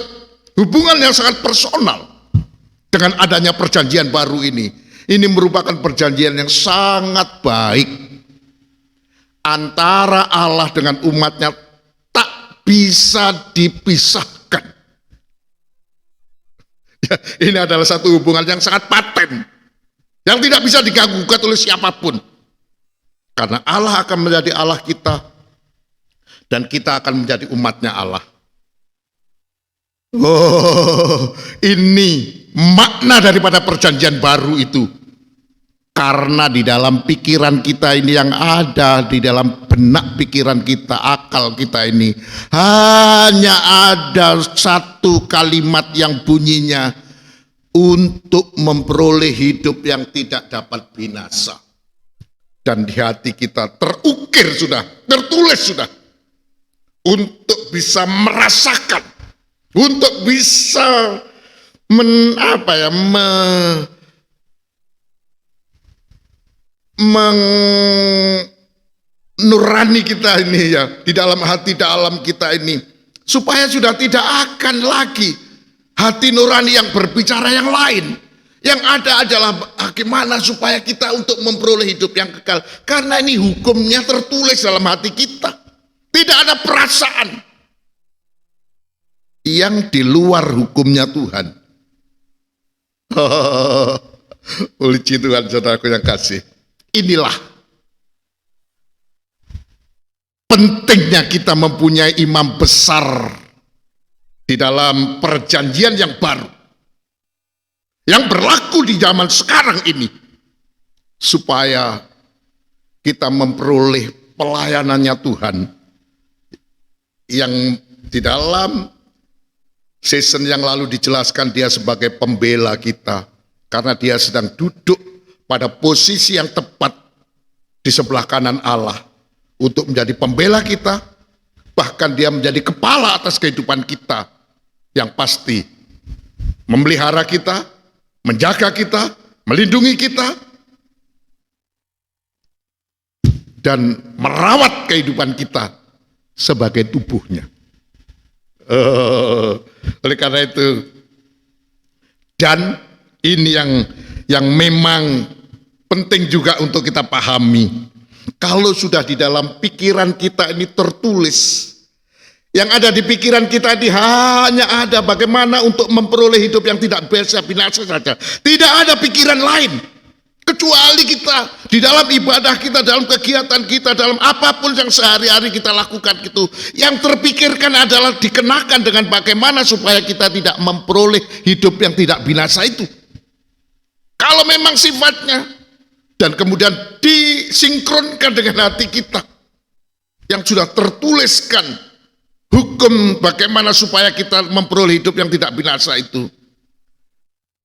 hubungan yang sangat personal. Dengan adanya perjanjian baru ini merupakan perjanjian yang sangat baik antara Allah dengan umatnya, tak bisa dipisahkan. Ya, ini adalah satu hubungan yang sangat paten, yang tidak bisa diganggu oleh siapapun. Karena Allah akan menjadi Allah kita, dan kita akan menjadi umatnya Allah. Oh, ini makna daripada perjanjian baru itu. Karena di dalam pikiran kita ini yang ada, di dalam benak pikiran kita, akal kita ini, hanya ada satu kalimat yang bunyinya, untuk memperoleh hidup yang tidak dapat binasa. Dan di hati kita terukir sudah, tertulis sudah, untuk bisa merasakan, untuk bisa menurani kita ini ya, di dalam hati dalam kita ini, supaya sudah tidak akan lagi hati nurani yang berbicara yang lain. Yang ada adalah bagaimana supaya kita untuk memperoleh hidup yang kekal. Karena ini hukumnya tertulis dalam hati kita. Tidak ada perasaan yang di luar hukumnya Tuhan. Puji Tuhan, saudaraku yang kasih. Inilah pentingnya kita mempunyai imam besar di dalam perjanjian yang baru, yang berlaku di zaman sekarang ini, supaya kita memperoleh pelayanannya Tuhan, yang di dalam season yang lalu dijelaskan dia sebagai pembela kita, karena dia sedang duduk pada posisi yang tepat di sebelah kanan Allah untuk menjadi pembela kita, bahkan dia menjadi kepala atas kehidupan kita, yang pasti memelihara kita, menjaga kita, melindungi kita, dan merawat kehidupan kita sebagai tubuhnya. Oleh karena itu, dan ini yang memang penting juga untuk kita pahami. Kalau sudah di dalam pikiran kita ini tertulis, yang ada di pikiran kita ini hanya ada bagaimana untuk memperoleh hidup yang tidak biasa binasa saja. Tidak ada pikiran lain kecuali kita di dalam ibadah kita, dalam kegiatan kita, dalam apapun yang sehari-hari kita lakukan gitu. Yang terpikirkan adalah dikenakan dengan bagaimana supaya kita tidak memperoleh hidup yang tidak binasa itu. Kalau memang sifatnya, dan kemudian disinkronkan dengan hati kita yang sudah tertuliskan hukum bagaimana supaya kita memperoleh hidup yang tidak binasa itu.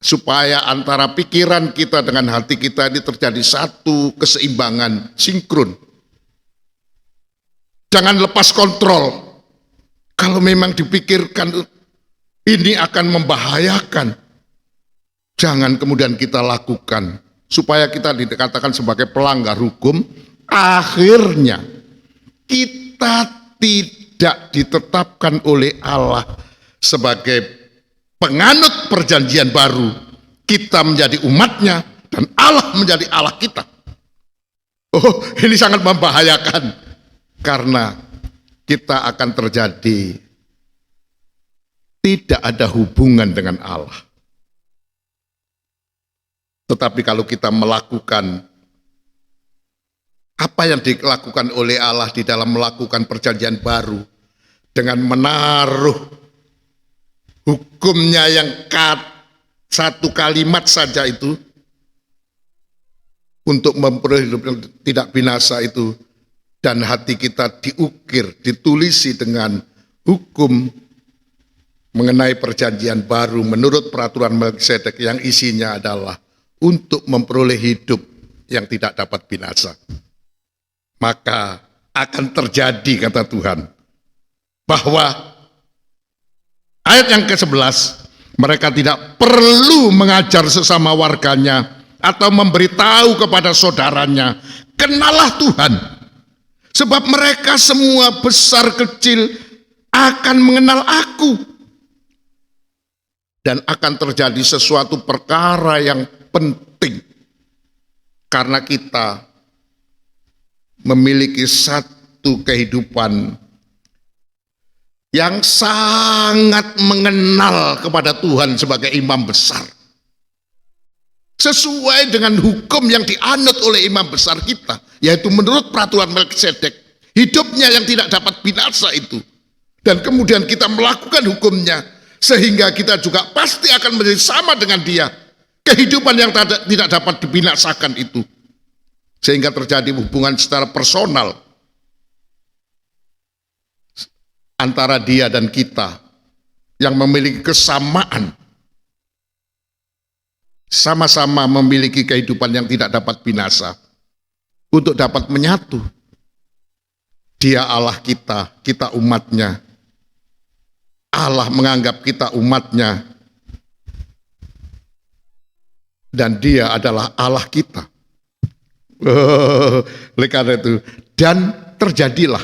Supaya antara pikiran kita dengan hati kita ini terjadi satu keseimbangan, sinkron. Jangan lepas kontrol. Kalau memang dipikirkan ini akan membahayakan, jangan kemudian kita lakukan. Supaya kita dikatakan sebagai pelanggar hukum, akhirnya kita tidak ditetapkan oleh Allah sebagai penganut perjanjian baru. Kita menjadi umatnya dan Allah menjadi Allah kita. Oh, ini sangat membahayakan, karena kita akan terjadi tidak ada hubungan dengan Allah. Tetapi kalau kita melakukan apa yang dilakukan oleh Allah di dalam melakukan perjanjian baru, dengan menaruh hukumnya yang satu kalimat saja itu, untuk memperoleh hidup yang tidak binasa itu, dan hati kita diukir, ditulisi dengan hukum mengenai perjanjian baru menurut peraturan Melkisedek yang isinya adalah untuk memperoleh hidup yang tidak dapat binasa. Maka akan terjadi, kata Tuhan, bahwa ayat yang ke-11, mereka tidak perlu mengajar sesama warganya atau memberitahu kepada saudaranya, kenalah Tuhan, sebab mereka semua besar kecil akan mengenal aku. Dan akan terjadi sesuatu perkara yang penting, karena kita memiliki satu kehidupan yang sangat mengenal kepada Tuhan sebagai imam besar, sesuai dengan hukum yang dianut oleh imam besar kita, yaitu menurut peraturan Melkisedek, hidupnya yang tidak dapat binasa itu, dan kemudian kita melakukan hukumnya, sehingga kita juga pasti akan menjadi sama dengan dia. kehidupan yang tidak dapat dibinasakan itu. Sehingga terjadi hubungan secara personal antara dia dan kita yang memiliki kesamaan. Sama-sama memiliki kehidupan yang tidak dapat binasa. Untuk dapat menyatu. Dia Allah kita, kita umatnya. Allah menganggap kita umatnya. Dan dia adalah Allah kita. Oleh karena itu, dan terjadilah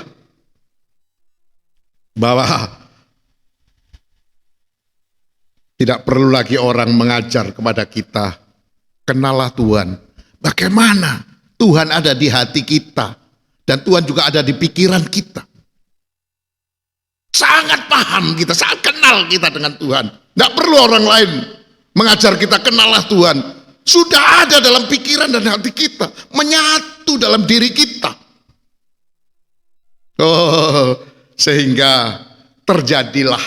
bahwa tidak perlu lagi orang mengajar kepada kita, kenallah Tuhan. Bagaimana Tuhan ada di hati kita, dan Tuhan juga ada di pikiran kita. Sangat paham kita, sangat kenal kita dengan Tuhan. Tidak perlu orang lain mengajar kita, kenallah Tuhan. Sudah ada dalam pikiran dan hati kita, menyatu dalam diri kita. Sehingga terjadilah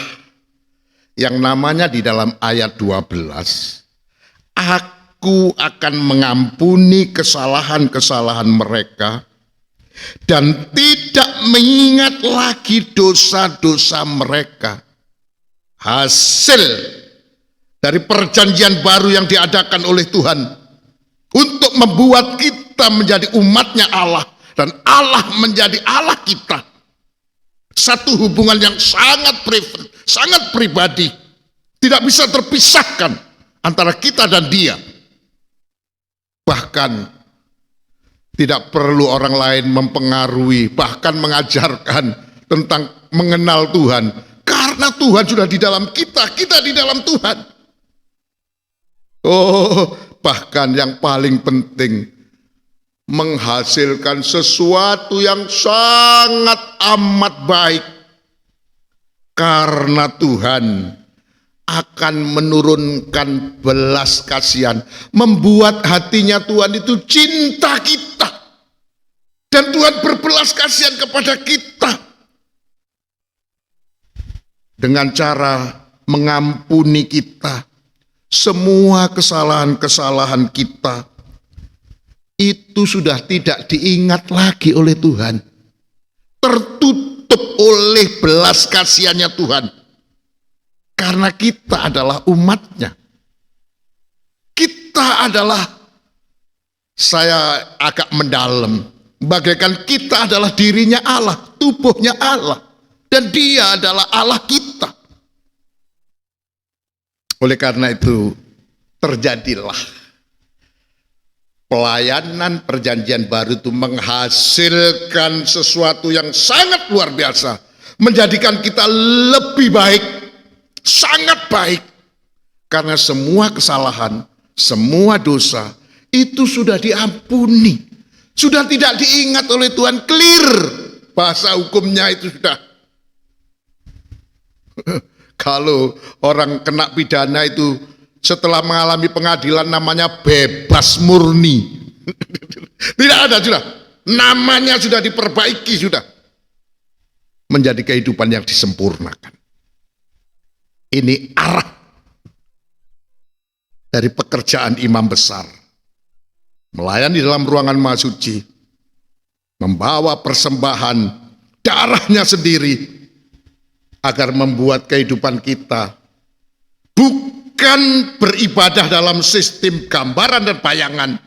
yang namanya di dalam ayat 12, aku akan mengampuni kesalahan-kesalahan mereka dan tidak mengingat lagi dosa-dosa mereka. Hasil dari perjanjian baru yang diadakan oleh Tuhan untuk membuat kita menjadi umatnya Allah dan Allah menjadi Allah kita. Satu hubungan yang sangat pribadi, tidak bisa terpisahkan antara kita dan dia. Bahkan tidak perlu orang lain mempengaruhi, bahkan mengajarkan tentang mengenal Tuhan, karena Tuhan sudah di dalam kita, kita di dalam Tuhan. Bahkan yang paling penting, menghasilkan sesuatu yang sangat amat baik. Karena Tuhan akan menurunkan belas kasihan, membuat hatinya Tuhan itu cinta kita. Dan Tuhan berbelas kasihan kepada kita dengan cara mengampuni kita. Semua kesalahan-kesalahan kita itu sudah tidak diingat lagi oleh Tuhan. Tertutup oleh belas kasihannya Tuhan. Karena kita adalah umatnya. Kita adalah, saya agak mendalam, bagaikan kita adalah dirinya Allah, tubuhnya Allah. Dan dia adalah Allah kita. Oleh karena itu, terjadilah pelayanan perjanjian baru itu menghasilkan sesuatu yang sangat luar biasa. Menjadikan kita lebih baik, sangat baik. Karena semua kesalahan, semua dosa, itu sudah diampuni. Sudah tidak diingat oleh Tuhan, clear. Bahasa hukumnya itu sudah. Kalau orang kena pidana itu setelah mengalami pengadilan namanya bebas murni. Tidak ada sudah. Namanya sudah diperbaiki sudah. Menjadi kehidupan yang disempurnakan. Ini arah dari pekerjaan imam besar. Melayani dalam ruangan Maha Suci. Membawa persembahan darahnya sendiri. Agar membuat kehidupan kita bukan beribadah dalam sistem gambaran dan bayangan,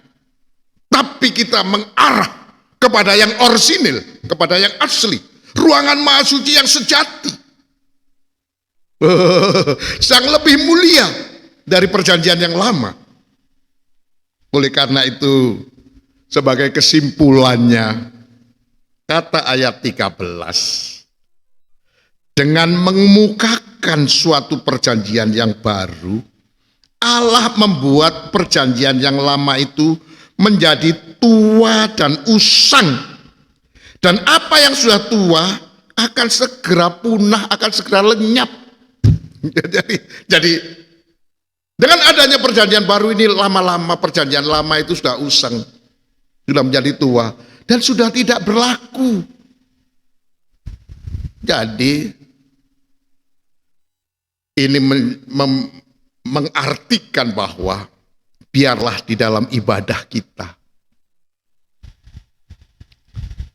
tapi kita mengarah kepada yang orsinil, kepada yang asli, ruangan Maha Suci yang sejati, yang lebih mulia dari perjanjian yang lama. Oleh karena itu, sebagai kesimpulannya, kata ayat 13, dengan mengemukakan suatu perjanjian yang baru, Allah membuat perjanjian yang lama itu menjadi tua dan usang. Dan apa yang sudah tua akan segera punah, akan segera lenyap. Jadi dengan adanya perjanjian baru ini, lama-lama perjanjian lama itu sudah usang, sudah menjadi tua, dan sudah tidak berlaku. Jadi ini mengartikan bahwa biarlah di dalam ibadah kita,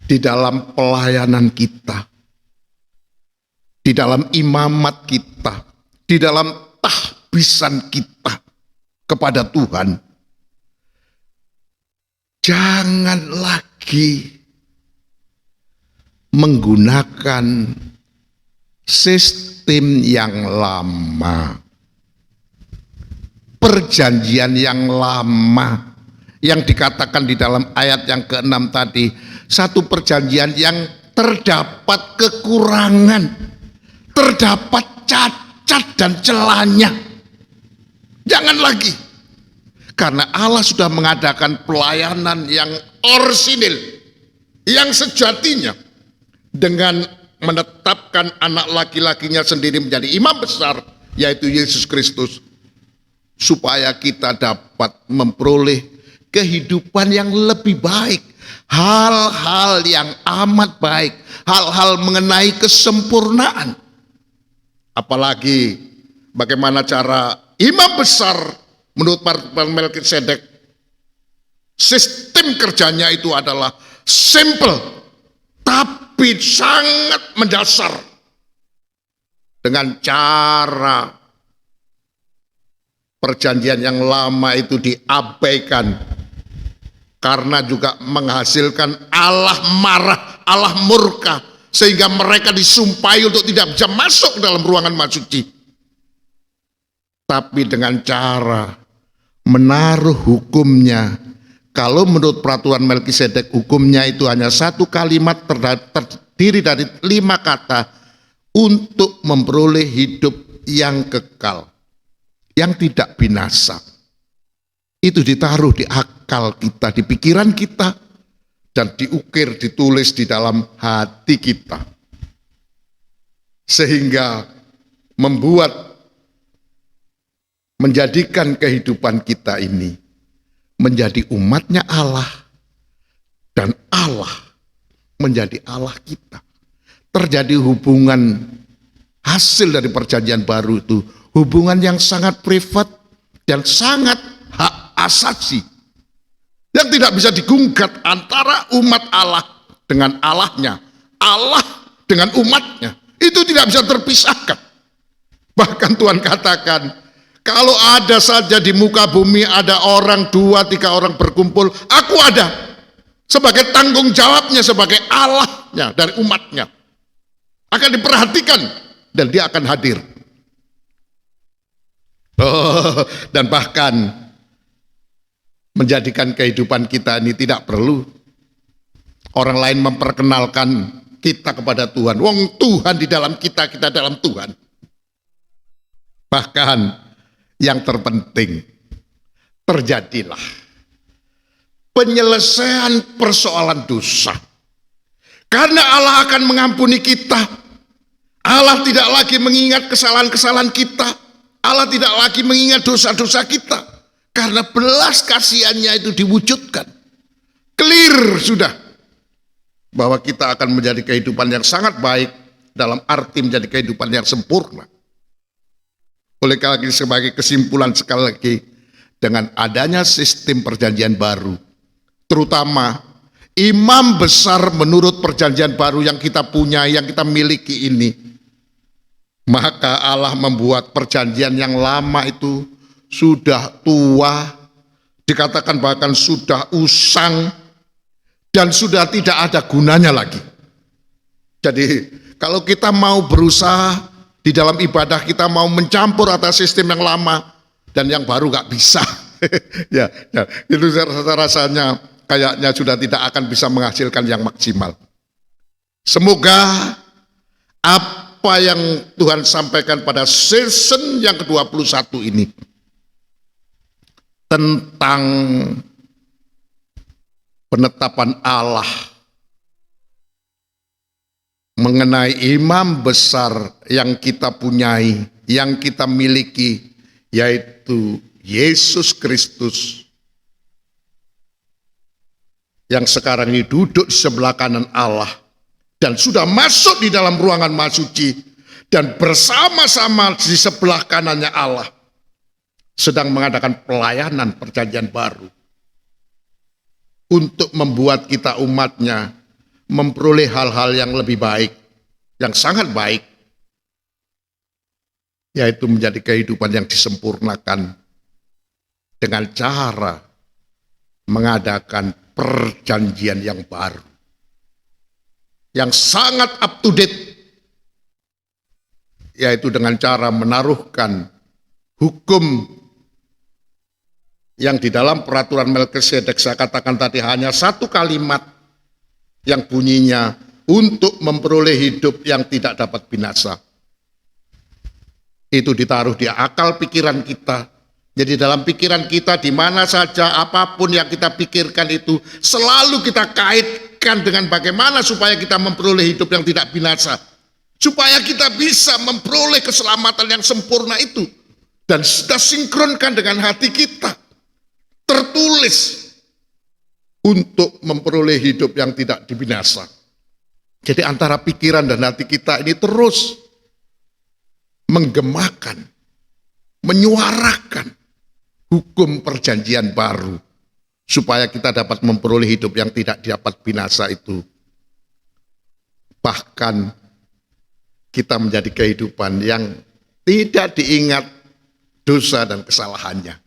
di dalam pelayanan kita, di dalam imamat kita, di dalam tahbisan kita kepada Tuhan, jangan lagi menggunakan sistem yang lama, perjanjian yang lama, yang dikatakan di dalam ayat yang ke-6 tadi, satu perjanjian yang terdapat kekurangan, terdapat cacat dan celahnya. Jangan lagi, karena Allah sudah mengadakan pelayanan yang orsinil, yang sejatinya, dengan menetapkan anak laki-lakinya sendiri menjadi imam besar, yaitu Yesus Kristus, supaya kita dapat memperoleh kehidupan yang lebih baik, hal-hal yang amat baik, hal-hal mengenai kesempurnaan. Apalagi bagaimana cara imam besar menurut Melkisedek, sistem kerjanya itu adalah simple tapi sangat mendasar, dengan cara perjanjian yang lama itu diabaikan karena juga menghasilkan Allah marah, Allah murka, sehingga mereka disumpahi untuk tidak bisa masuk ke dalam ruangan maha suci. Tapi dengan cara menaruh hukumnya, kalau menurut peraturan Melkisedek hukumnya itu hanya satu kalimat terdiri dari 5 kata, untuk memperoleh hidup yang kekal, yang tidak binasa. Itu ditaruh di akal kita, di pikiran kita, dan diukir, ditulis di dalam hati kita, sehingga menjadikan kehidupan kita ini menjadi umatnya Allah, dan Allah menjadi Allah kita. Terjadi hubungan hasil dari perjanjian baru itu, hubungan yang sangat privat dan sangat hak asasi, yang tidak bisa digugat antara umat Allah dengan Allahnya, Allah dengan umatnya. Itu tidak bisa terpisahkan. Bahkan Tuhan katakan, kalau ada saja di muka bumi ada orang 2-3 orang berkumpul, aku ada sebagai tanggung jawabnya, sebagai Allahnya dari umatnya. Akan diperhatikan dan dia akan hadir. Dan bahkan menjadikan kehidupan kita ini tidak perlu orang lain memperkenalkan kita kepada Tuhan. Wong Tuhan di dalam kita, kita dalam Tuhan. Bahkan yang terpenting, terjadilah penyelesaian persoalan dosa. Karena Allah akan mengampuni kita. Allah tidak lagi mengingat kesalahan-kesalahan kita. Allah tidak lagi mengingat dosa-dosa kita. Karena belas kasihannya itu diwujudkan. Clear sudah, bahwa kita akan menjadi kehidupan yang sangat baik, dalam arti menjadi kehidupan yang sempurna. Oleh karena itu, sebagai kesimpulan sekali lagi, dengan adanya sistem perjanjian baru, terutama imam besar menurut perjanjian baru yang kita punya, yang kita miliki ini, maka Allah membuat perjanjian yang lama itu sudah tua, dikatakan bahkan sudah usang, dan sudah tidak ada gunanya lagi. Jadi kalau kita mau berusaha di dalam ibadah, kita mau mencampur atas sistem yang lama dan yang baru nggak bisa. ya, itu rasanya kayaknya sudah tidak akan bisa menghasilkan yang maksimal. Semoga apa yang Tuhan sampaikan pada season yang ke-21 ini tentang penetapan Allah mengenai imam besar yang kita punyai, yang kita miliki, yaitu Yesus Kristus, yang sekarang ini duduk sebelah kanan Allah dan sudah masuk di dalam ruangan maha suci dan bersama-sama di sebelah kanannya Allah sedang mengadakan pelayanan perjanjian baru untuk membuat kita umatnya memperoleh hal-hal yang lebih baik, yang sangat baik, yaitu menjadi kehidupan yang disempurnakan dengan cara mengadakan perjanjian yang baru, yang sangat up to date, yaitu dengan cara menaruhkan hukum yang di dalam peraturan Melkisedek saya katakan tadi hanya satu kalimat yang bunyinya untuk memperoleh hidup yang tidak dapat binasa. Itu ditaruh di akal pikiran kita. Jadi dalam pikiran kita di mana saja apapun yang kita pikirkan itu selalu kita kaitkan dengan bagaimana supaya kita memperoleh hidup yang tidak binasa. Supaya kita bisa memperoleh keselamatan yang sempurna itu. Dan sudah sinkronkan dengan hati kita. Tertulis untuk memperoleh hidup yang tidak binasa. Jadi antara pikiran dan hati kita ini terus menggemakan, menyuarakan hukum perjanjian baru supaya kita dapat memperoleh hidup yang tidak dapat binasa itu. Bahkan kita menjadi kehidupan yang tidak diingat dosa dan kesalahannya.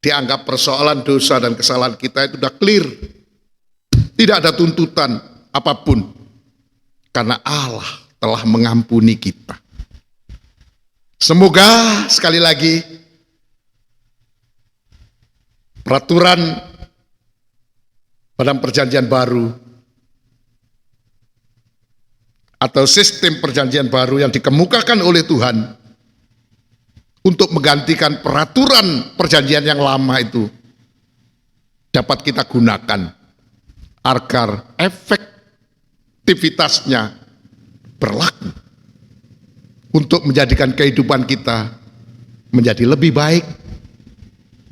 Dianggap persoalan dosa dan kesalahan kita itu sudah clear. Tidak ada tuntutan apapun. Karena Allah telah mengampuni kita. Semoga sekali lagi peraturan pada perjanjian baru atau sistem perjanjian baru yang dikemukakan oleh Tuhan untuk menggantikan peraturan perjanjian yang lama itu dapat kita gunakan agar efektivitasnya berlaku untuk menjadikan kehidupan kita menjadi lebih baik,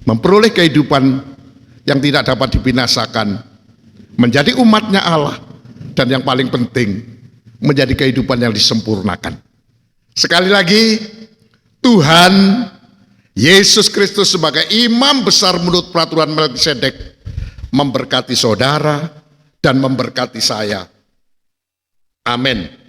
memperoleh kehidupan yang tidak dapat dibinasakan, menjadi umatnya Allah, dan yang paling penting menjadi kehidupan yang disempurnakan. Sekali lagi, Tuhan Yesus Kristus sebagai imam besar menurut peraturan Melkisedek memberkati saudara dan memberkati saya. Amin.